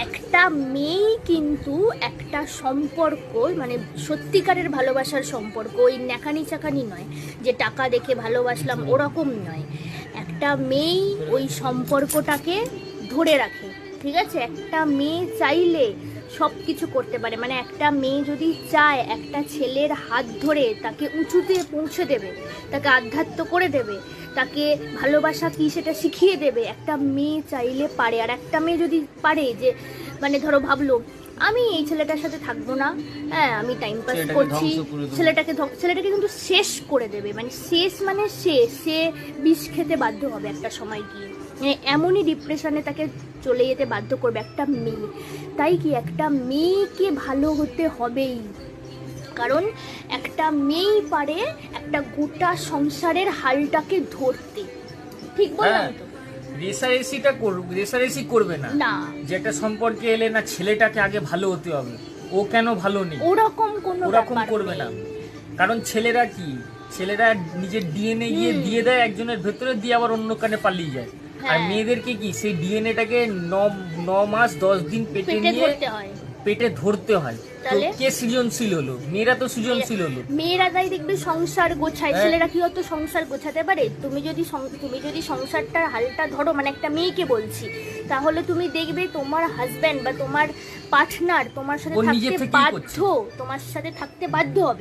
একটা মেয়েই কিন্তু একটা সম্পর্ক, মানে সত্যিকারের ভালোবাসার সম্পর্ক, ওই ন্যাকানি চাকানি নয় যে টাকা দেখে ভালোবাসলাম ওরকম নয়, একটা মেয়েই ওই সম্পর্কটাকে ধরে রাখে। ঠিক আছে, একটা মেয়ে চাইলে সব কিছু করতে পারে, মানে একটা মেয়ে যদি চায় একটা ছেলের হাত ধরে তাকে উঁচুতে পৌঁছে দেবে, তাকে আধ্যাত্ম করে দেবে, তাকে ভালোবাসা কি সেটা শিখিয়ে দেবে, একটা মেয়ে চাইলে পারে। আর একটা মেয়ে যদি পারে যে, মানে ধরো ভাবলো আমি এই ছেলেটার সাথে থাকবো না, হ্যাঁ আমি টাইম পাস করছি, ছেলেটাকে কিন্তু শেষ করে দেবে, মানে শেষ মানে সে বিষ খেতে বাধ্য হবে একটা সময় গিয়ে, মানে এমনই ডিপ্রেশনে তাকে চলে যেতে বাধ্য করবে একটা মেয়ে। তাই কি একটা মেয়েকে ভালো হতে হবেই, কারণ একটা মেয়েই পারে একটা গোটা সংসারের হালটাকে ধরতে। ঠিক বললাম তো? রেসারেসি করবে না, না, যে একটা সম্পর্কে এলে না ছেলেটাকে আগে ভালো হতে হবে, ও কেন ভালো নেই ওরকম কোনো ওরকম ব্যাপার করবে না। নেই। কারণ ছেলেরা নিজের ডিএনএ গিয়ে দিয়ে দেয় একজনের ভেতরে, দিয়ে আবার অন্য কানে পালিয়ে যায়। আর হ্যাঁ। মেয়েদেরকে কি সেই ডিএনএটাকে 9 মাস 10 দিন পেটে পেটে নিয়ে ধরতে হয়। পেটে ধরতে হয়। তো তাহলে? কে সৃজনশীল হলো? মেয়েরা তো সৃজনশীল হলো। মেয়েরা তাই দেখবে সংসার গোছায়, হ্যাঁ। ছেলেরা কি অত সংসার গোছাতে পারে? তুমি যদি সংসারটার হালটা ধরো, মানে একটা মেয়েকে বলছি, তাহলে তুমি দেখবে তোমার হাজবেন্ড বা তোমার পার্টনার তোমার সাথে ও নিজে থাকতে থেকেই বাধ্য, করছে। তোমার সাথে থাকতে বাধ্য হবে।